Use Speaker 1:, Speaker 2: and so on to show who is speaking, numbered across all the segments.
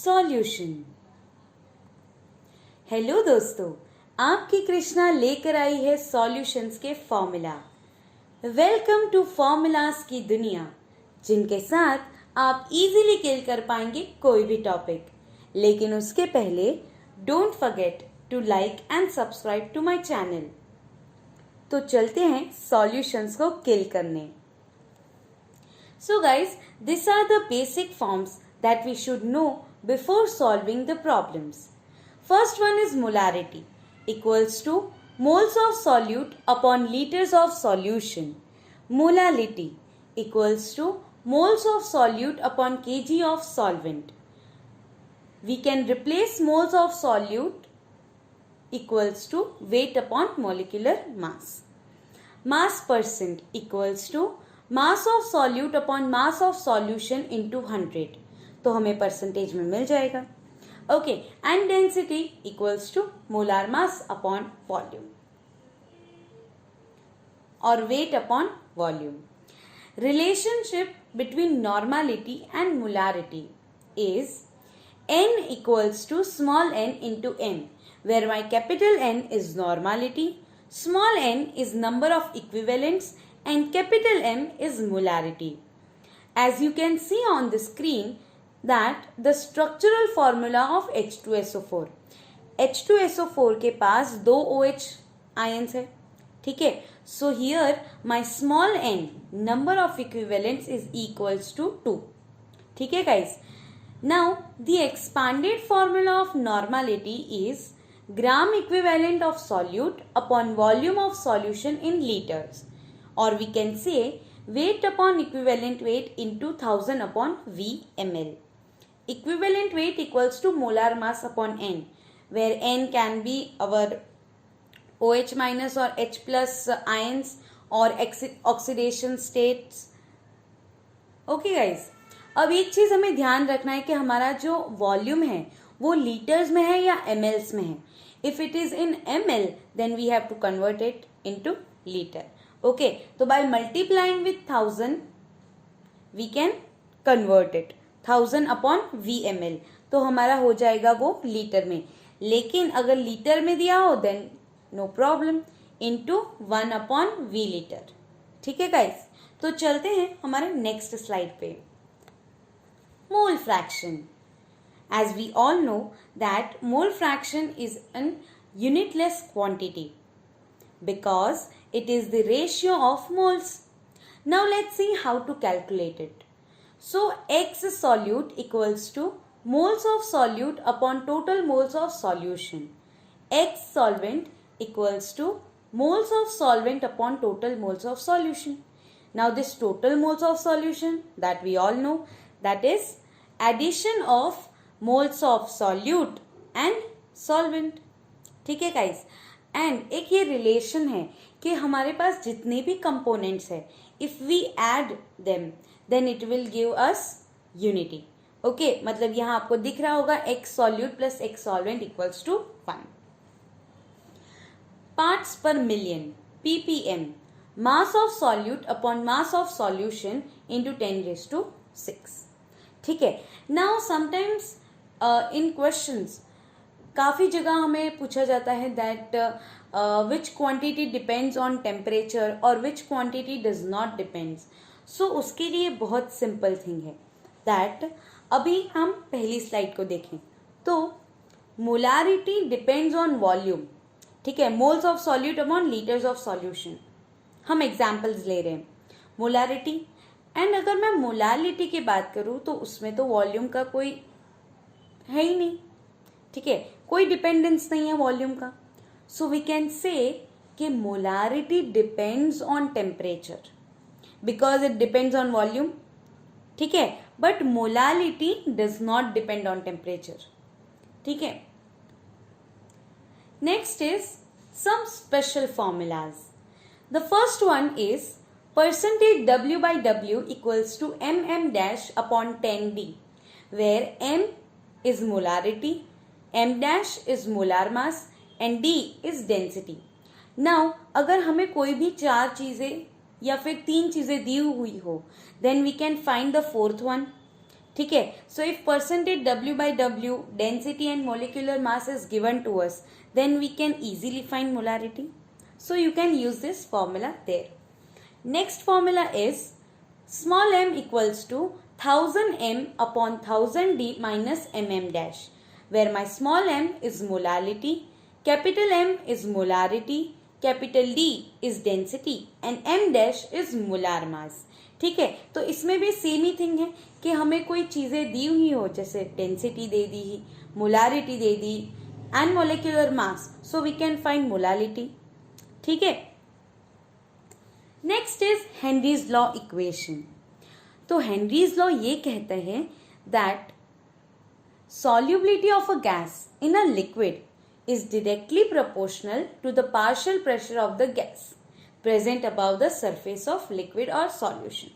Speaker 1: Solution. Hello दोस्तों, आपकी कृष्णा लेकर आई है सॉल्यूशंस के फॉर्मूला। वेलकम टू फॉर्मूलाज की दुनिया, जिनके साथ आप इजीली किल कर पाएंगे कोई भी टॉपिक। लेकिन उसके पहले don't forget to like and subscribe to my channel. तो चलते हैं सॉल्यूशंस को किल करने। So guys, these are the basic forms that we should know before solving the problems. First one is molarity equals to moles of solute upon liters of solution. Molality equals to moles of solute upon kg of solvent. We can replace moles of solute equals to weight upon molecular mass. Mass percent equals to mass of solute upon mass of solution into 100, तो हमें percentage में मिल जाएगा। Okay, and density equals to molar mass upon volume और weight upon volume. Relationship between normality and molarity is n equals to small n into n, where my capital N is normality, small n is number of equivalents and capital M is molarity. As you can see on the screen that the structural formula of H2SO4. H2SO4 के पास दो OH ions है, ठीक है। So here my small n number of equivalents is equals to 2, ठीक है guys. Now the expanded formula of normality is gram equivalent of solute upon volume of solution in liters. Or we can say weight upon equivalent weight into 1000 upon V ml. Equivalent weight equals to molar mass upon N, where N can be our OH minus or H plus ions or oxidation states. Okay guys, अब एक चीज हमें ध्यान रखना है कि हमारा जो वॉल्यूम है वो लीटर्स में है या mls में है। If it is in ml, then we have to convert it into liter. Okay, तो by multiplying with 1000 we can convert it 1000 upon VmL, तो हमारा हो जाएगा वो लीटर में। लेकिन अगर लीटर में दिया हो then no problem, into 1 upon V लीटर, ठीक है गाइस। तो चलते हैं हमारे नेक्स्ट स्लाइड पे। Mole fraction. As we all know that mole fraction is an unitless quantity because it is the ratio of moles. Now let's see how to calculate it. So X solute equals to moles of solute upon total moles of solution. X solvent equals to moles of solvent upon total moles of solution. Now this total moles of solution that we all know, that is addition of moles of solute and solvent. ठीक है guys, and एक ये relation है कि हमारे पास जितने भी components है, if we add them then it will give us unity. Okay, मतलब यहाँ आपको दिख रहा होगा x solute plus x solvent equals to 1। Parts per million ppm, mass of solute upon mass of solution into 10⁶। ठीक है। Now sometimes in questions काफ़ी जगह हमें पूछा जाता है that which quantity depends on temperature और which quantity does not depends. So उसके लिए बहुत सिंपल थिंग है दैट अभी हम पहली स्लाइड को देखें तो मोलारिटी डिपेंड्स ऑन वॉल्यूम, ठीक है। Moles of solute upon litres of solution, हम एग्जाम्पल्स ले रहे हैं मोलारिटी। एंड अगर मैं मोलारिटी की बात करूँ तो उसमें तो वॉल्यूम का कोई है ही नहीं, ठीक है, कोई डिपेंडेंस नहीं है वॉल्यूम का। सो वी कैन से कि molarity depends on temperature because it depends on volume, ठीक है, but molarity does not depend on temperature, ठीक है। Next is some special formulas. The first one is percentage W by W equals to mm dash upon 10D, where m is molarity, m dash is molar mass and D is density. Now अगर हमें कोई भी चार चीजें या फिर तीन चीजें दी हुई हो then we can find the fourth one, ठीक है. So if percentage W by W, density and molecular mass is given to us, then we can easily find molarity. So you can use this formula there. Next formula is small m equals to 1000 m upon 1000 d minus mm dash, where my small m is molality, capital M is molarity, capital D is density and m dash is molar mass. ठीक है. तो इसमें भी same ही thing है कि हमें कोई चीजें दी हुई हो, जैसे डेंसिटी दे दी, मोलारिटी दे दी and molecular mass, so we can find molality. ठीक है. Next is Henry's law equation. तो हेनरीज लॉ ये कहता है that solubility of a gas in a liquid is directly proportional to the partial pressure of the gas present above the surface of liquid or solution.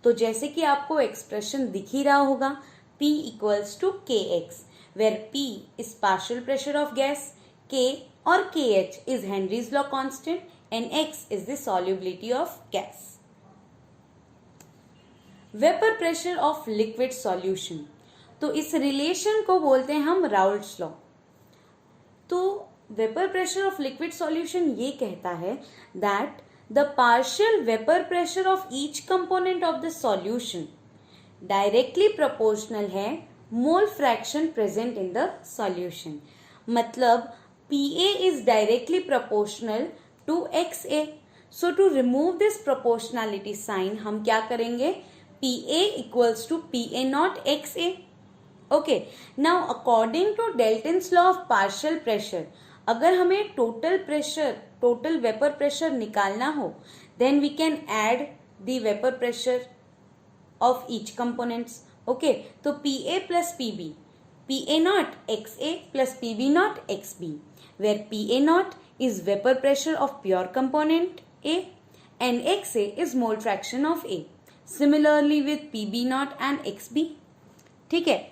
Speaker 1: तो जैसे कि आपको expression दिख ही रहा होगा, P equals to Kx, where P is partial pressure of gas, K or Kh is Henry's law constant and X is the solubility of gas. Vapor pressure of liquid solution. तो इस relation को बोलते हैं हम Raoult's law. तो vapour pressure of liquid solution ये कहता है that the partial vapour pressure of each component of the solution directly proportional है mole fraction present in the solution. मतलब PA is directly proportional to XA. So to remove this proportionality sign हम क्या करेंगे, PA equals to PA not XA. Okay. Now according to Dalton's law of partial pressure, अगर हमें total pressure, total vapour pressure निकालना हो, then we can add the vapour pressure of each components. Okay. तो PA plus PB, PA not XA plus PB not XB, where PA not is vapour pressure of pure component A and XA is mole fraction of A. Similarly with PB not and XB. ठीक है.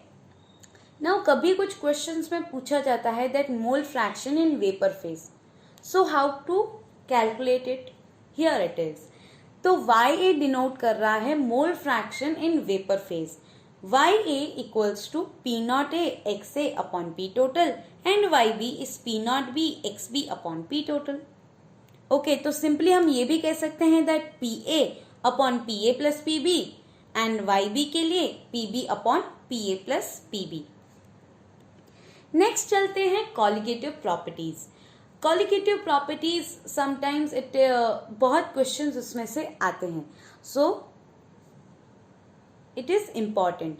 Speaker 1: Now कभी कुछ questions में पूछा जाता है that mole fraction in vapour phase, so how to calculate it, here it is. तो YA denote कर रहा है mole fraction in vapour phase. YA equals to P not A XA upon P total and YB is P not B XB upon P total. Okay. तो simply हम ये भी कह सकते हैं that PA upon PA plus PB and YB के लिए PB upon PA plus PB. Next चलते हैं colligative properties. Colligative properties sometimes it बहुत क्वेश्चंस उसमें से आते हैं, so it is important.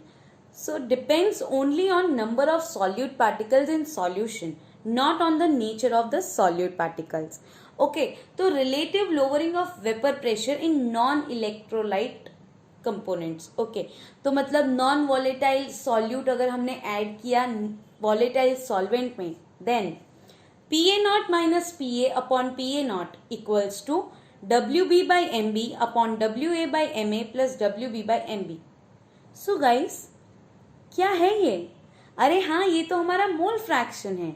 Speaker 1: So depends only on number of solute particles in solution, not on the nature of the solute particles. Okay. तो relative lowering of vapour pressure in non electrolyte components. Okay. तो मतलब non volatile solute अगर हमने add किया volatile solvent में, then PA not minus PA upon PA not equals to WB by MB upon WA by MA plus WB by MB. So guys क्या है ये? अरे हाँ, ये तो हमारा मोल फ्रैक्शन है.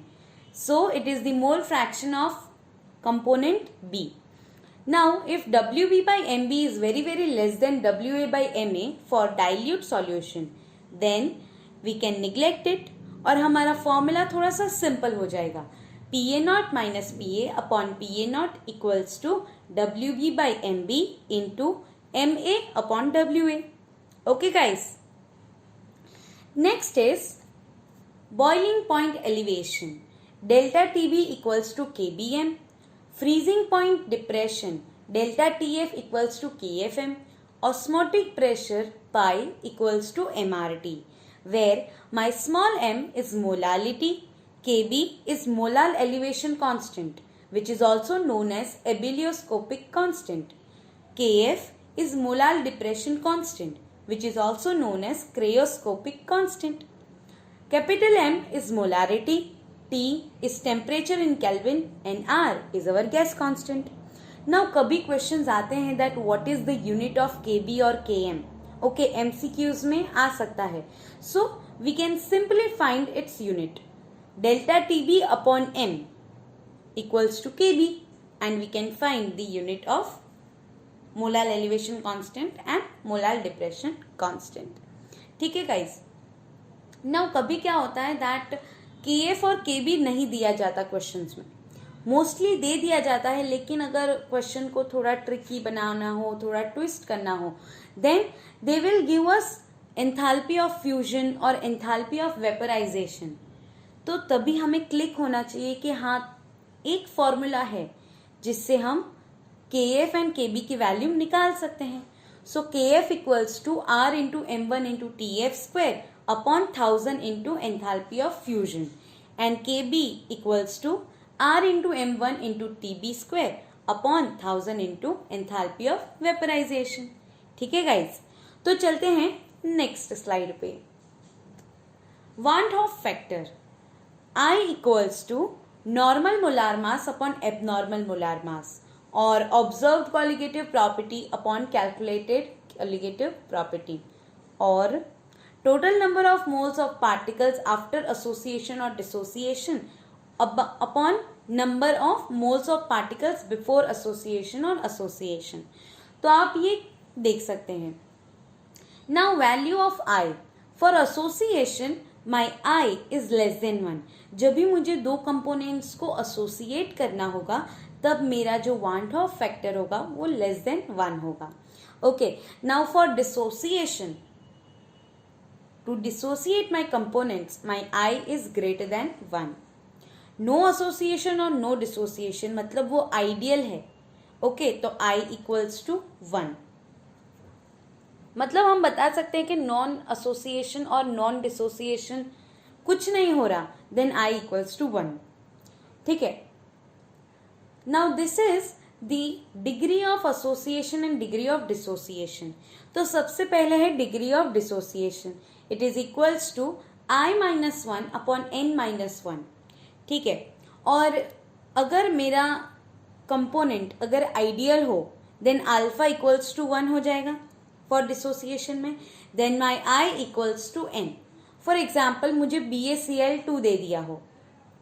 Speaker 1: सो it is the mole fraction of component B. Now if WB by MB is very very less than WA by MA for dilute solution, then we can neglect it और हमारा formula थोड़ा सा simple हो जाएगा. PA not minus PA upon PA not equals to WB by MB into MA upon WA. Okay guys. Next is boiling point elevation. Delta TB equals to KBM. freezing point depression delta TF equals to KFM. Osmotic pressure pi equals to MRT, where my small m is molality, Kb is molar elevation constant, which is also known as abelioscopic constant. Kf is molar depression constant, which is also known as cryoscopic constant. Capital M is molarity, T is temperature in Kelvin and R is our gas constant. Now कभी questions आते हैं that what is the unit of Kb और Km. Okay, MCQs में आ सकता है. So we can simply find its unit. Delta TB upon M equals to Kb and we can find the unit of molar elevation constant and molar depression constant. ठीक है guys. Now कभी क्या होता है that KF और KB नहीं दिया जाता क्वेश्चंस में, मोस्टली दे दिया जाता है, लेकिन अगर क्वेश्चन को थोड़ा ट्रिकी बनाना हो, थोड़ा ट्विस्ट करना हो, then they will give us enthalpy of fusion और एंथैल्पी ऑफ वेपराइजेशन। तो तभी हमें क्लिक होना चाहिए कि हाँ एक फॉर्मूला है जिससे हम KF एंड KB की वैल्यू निकाल सकते हैं। So KF equals to R into M1 into TF square upon 1000 into enthalpy of fusion and KB equals to R into M1 into TB square upon 1000 into enthalpy of vaporisation. ठीक है guys, तो चलते हैं next slide पे। Van't Hoff factor I equals to normal molar mass upon abnormal molar mass और observed colligative property upon calculated colligative property और total number of moles of particles after association or dissociation upon number of moles of particles before association or association। तो आप ये देख सकते हैं। Now value of I for association my I is less than 1। जब भी मुझे दो कंपोनेंट्स को एसोसिएट करना होगा तब मेरा जो वांट ऑफ फैक्टर होगा वो लेस देन 1 होगा। Okay, now for dissociation, to dissociate my components, my I is greater than 1। No association और no dissociation मतलब वो आइडियल है। ओके, तो I इक्वल्स टू 1। मतलब हम बता सकते हैं कि नॉन एसोसिएशन और नॉन डिसोसिएशन कुछ नहीं हो रहा, देन I इक्वल्स टू 1। ठीक है, now this is the degree of association and degree of dissociation. तो सबसे पहले है degree of dissociation, it is equals to I minus 1 upon N minus 1। ठीक है, और अगर मेरा कंपोनेंट अगर आइडियल हो देन अल्फा इक्वल्स टू 1 हो जाएगा फॉर डिसोसिएशन में, then my I equals to N। For example मुझे BaCl2 दे दिया हो,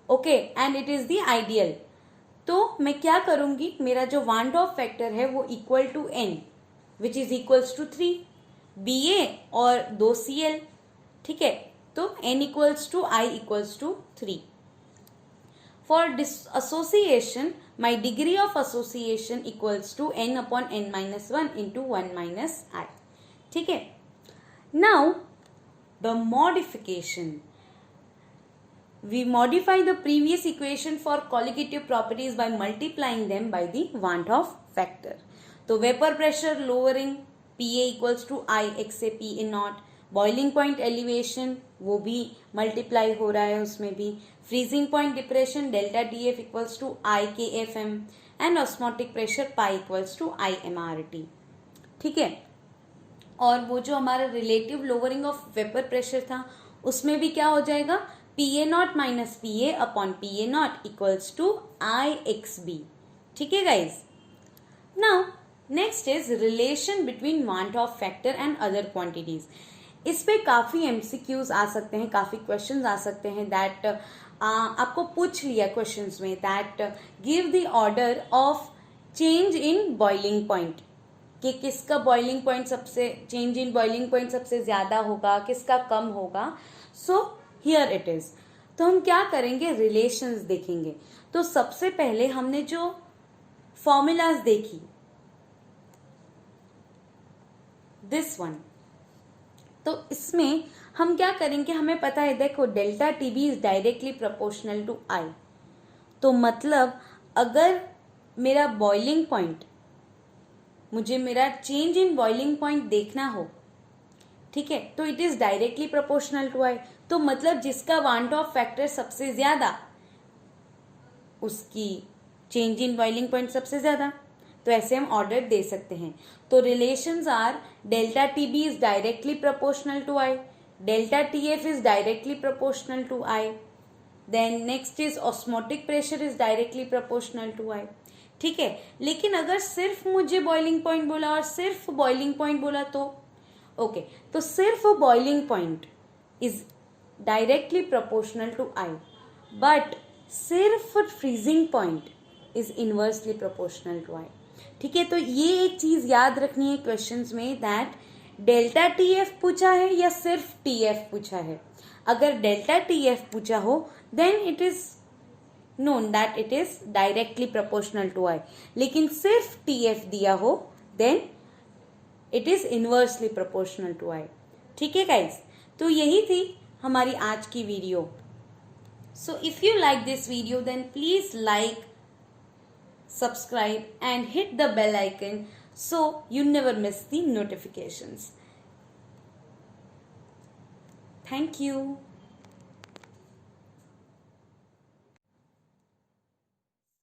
Speaker 1: okay, and it is the ideal, तो मैं क्या करूंगी, मेरा जो वांट ऑफ फैक्टर है वो equal to N which is equals to 3 Ba और 2 Cl। ठीक है, तो N equals to I equals to 3। For association my degree of association equals to N upon N minus 1 into 1 minus I। ठीक है, now the modification, we modify the previous equation for colligative properties by multiplying them by the want of factor। तो vapour pressure lowering PA equals to I x से PA not, boiling point elevation वो भी multiply हो रहा है उसमें भी, freezing point depression delta DF equals to I KFM and osmotic pressure pi equals to I MRT। ठीक है, और वो जो हमारा relative lowering of vapour pressure था उसमें भी क्या हो जाएगा, PA not minus PA upon PA not equals to IXB। ठीक है guys, now next is relation between want Hoff factor and other quantities. इस पे काफी MCQs आ सकते हैं, काफी क्वेश्चंस आ सकते हैं दैट आपको पूछ लिया क्वेश्चंस में that give the order of change in boiling point, कि किसका बॉइलिंग पॉइंट सबसे चेंज इन बॉइलिंग पॉइंट सबसे ज्यादा होगा, किसका कम होगा। सो हियर इट इज, तो हम क्या करेंगे, रिलेशंस देखेंगे। तो सबसे पहले हमने जो फॉर्मूलाज देखी, दिस वन, तो इसमें हम क्या करेंगे, हमें पता है देखो delta TB is directly proportional to I। तो मतलब अगर मेरा बॉइलिंग पॉइंट, मुझे मेरा चेंज इन बॉइलिंग पॉइंट देखना हो, ठीक है, तो it is directly proportional to I। तो मतलब जिसका वांट ऑफ फैक्टर सबसे ज्यादा उसकी चेंज इन बॉइलिंग पॉइंट सबसे ज्यादा, तो ऐसे हम ऑर्डर दे सकते हैं। तो relations are delta TB is directly proportional to I, delta TF is directly proportional to I, then next is osmotic pressure is directly proportional to I। ठीक है, लेकिन अगर सिर्फ मुझे बॉइलिंग पॉइंट बोला और सिर्फ बॉइलिंग पॉइंट बोला तो ओके, तो सिर्फ boiling point is directly proportional to I, but सिर्फ freezing point is inversely proportional to I। ठीक है, तो ये एक चीज याद रखनी है क्वेश्चंस में दैट डेल्टा टी एफ पूछा है या सिर्फ टी एफ पूछा है. अगर डेल्टा टी एफ पूछा हो then it is known that it is directly proportional to I. लेकिन सिर्फ टी एफ दिया हो then it is inversely proportional to I. ठीक है गाइज, तो यही थी हमारी आज की video. So if you like this video then please like, subscribe and hit the bell icon so you never miss the notifications. Thank you.